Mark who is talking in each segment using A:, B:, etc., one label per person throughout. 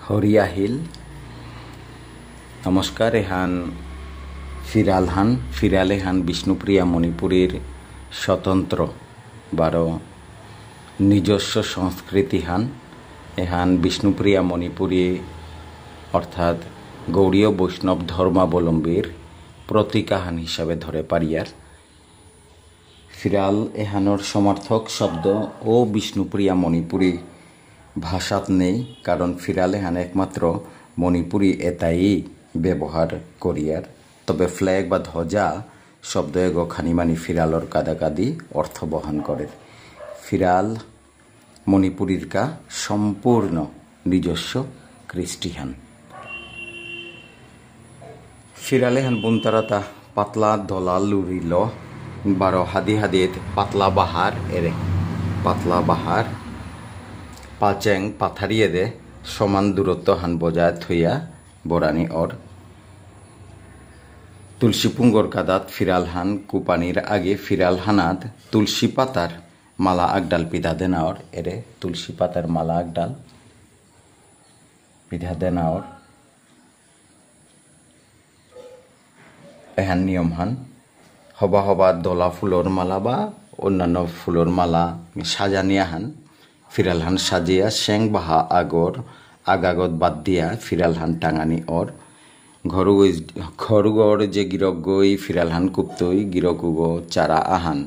A: হরিয়াহিল নমস্কার। এহান ফিরাল এহান বিষ্ণুপ্রিয়া মণিপুরীর স্বতন্ত্র বারো নিজস্ব সংস্কৃতি হান। এহান বিষ্ণুপ্রিয়া মণিপুরী অর্থাৎ গৌড়ীয় বৈষ্ণব ধর্মাবলম্বীর প্রতীকাহান হিসাবে ধরে পারিয়ার। ফিরাল এহানোর সমর্থক শব্দ ও বিষ্ণুপ্রিয়া মণিপুরী ভাষাত নেই, কারণ ফিরাল এহান একমাত্র মণিপুরী এটাই ব্যবহার করিয়ার। তবে ফ্ল্যাগ বা ধ্বজা শব্দ এগো খানিমানি ফিরালর কাদাকাদি অর্থ বহন করে। ফিরাল মণিপুরীর কা সম্পূর্ণ নিজস্ব খ্রিস্টিয়ান। ফিরালে হান বুনতারাতা পাতলা দলা লুরিল বারো হাদি হাদিত পাতলা বাহার এরে পাতলা বাহার পাচেং পাথারিয়ে দে সমান দূরত্ব হান বজায় থইয়া বরানি অর। তুলসী পুঙ্গর কাদাত ফিরাল হান কুপানির আগে ফিরাল হানাত তুলসী পাতার মালা আগডাল পিধা দেনাওর এরে তুলসী পাতার মালা আগডাল পিধা দেনাওর এহান নিয়ম হান। হবা হবা দলা ফুলর মালা বা অন্যান্য ফুলর মালা সাজানিয়া হান ফিরাল হান সাজিয়া সেং বাহা আগাগত বাদ দিয়া ফিরাল হান টাঙানি অর। ঘরুগর যে গিরক গই ফিরাল হান কুপ্তই গিরকুগো চারা আহান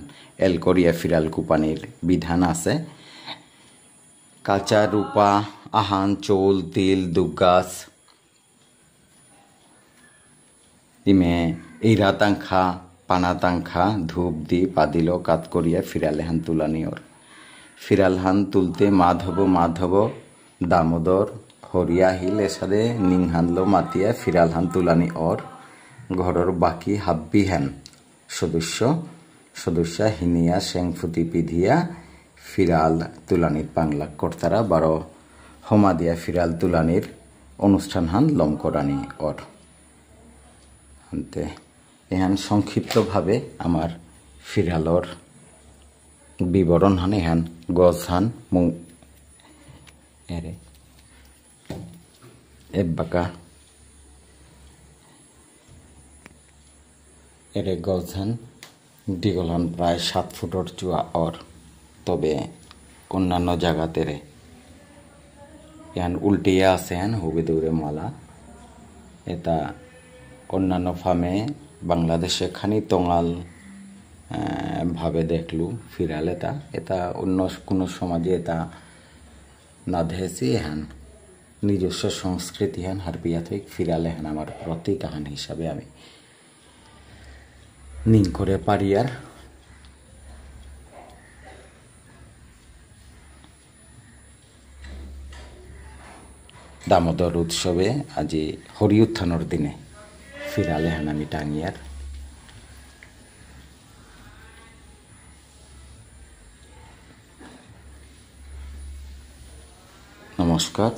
A: এল করিয়া ফিরাল কুপানির বিধান আছে। কাঁচা রূপা আহান চৌল তিল দুগাছ ইমে ইরা তাংখা পানা তাংখা ধূপ দি পাদিল কাত করিয়া ফিরালে হান তুলানি ওর। ফিরাল হান তুলতে মাধব দামোদর হরিয়াহিল এসাদে নিংহানলো মাতিয়া ফিরাল হান তুলানি ওর। ঘরর বাকি হাব্বি হ্যান সদস্য হিনিয়া সেংফুতি পিধিয়া ফিরাল তুলানির বাংলা কর্তারা বারো হমা দিয়া ফিরাল তুলানির অনুষ্ঠান হান লম করানি ওর। এহান সংক্ষিপ্তভাবে আমার ফিরালর বিবরণ হান এহান গজ হান মুং এরে এবাকা এরে গজ হান দীঘল হান প্রায় 7 ফুটর চুয়া অর। তবে অন্যান্য জায়গাতে রে এহান উল্টিয়া আছে হ্যান হুবে দৌড়ে মালা। এটা অন্যান্য ফার্মে বাংলাদেশে খানি তঙাল ভাবে দেখলু ফিরাল এটা অন্য কোনো সমাজে এটা না ধেছি। হ্যান নিজস্ব সংস্কৃতি হ্যান হারপিয়া থেকে ফিরালে হ্যান আমার প্রতীক হান হিসাবে আমি নিং করে পারি। আর দামোদর উৎসবে আজি হরি উত্থানোর দিনে ফিরালে হান আমি টাঙিয়ার। নমস্কার।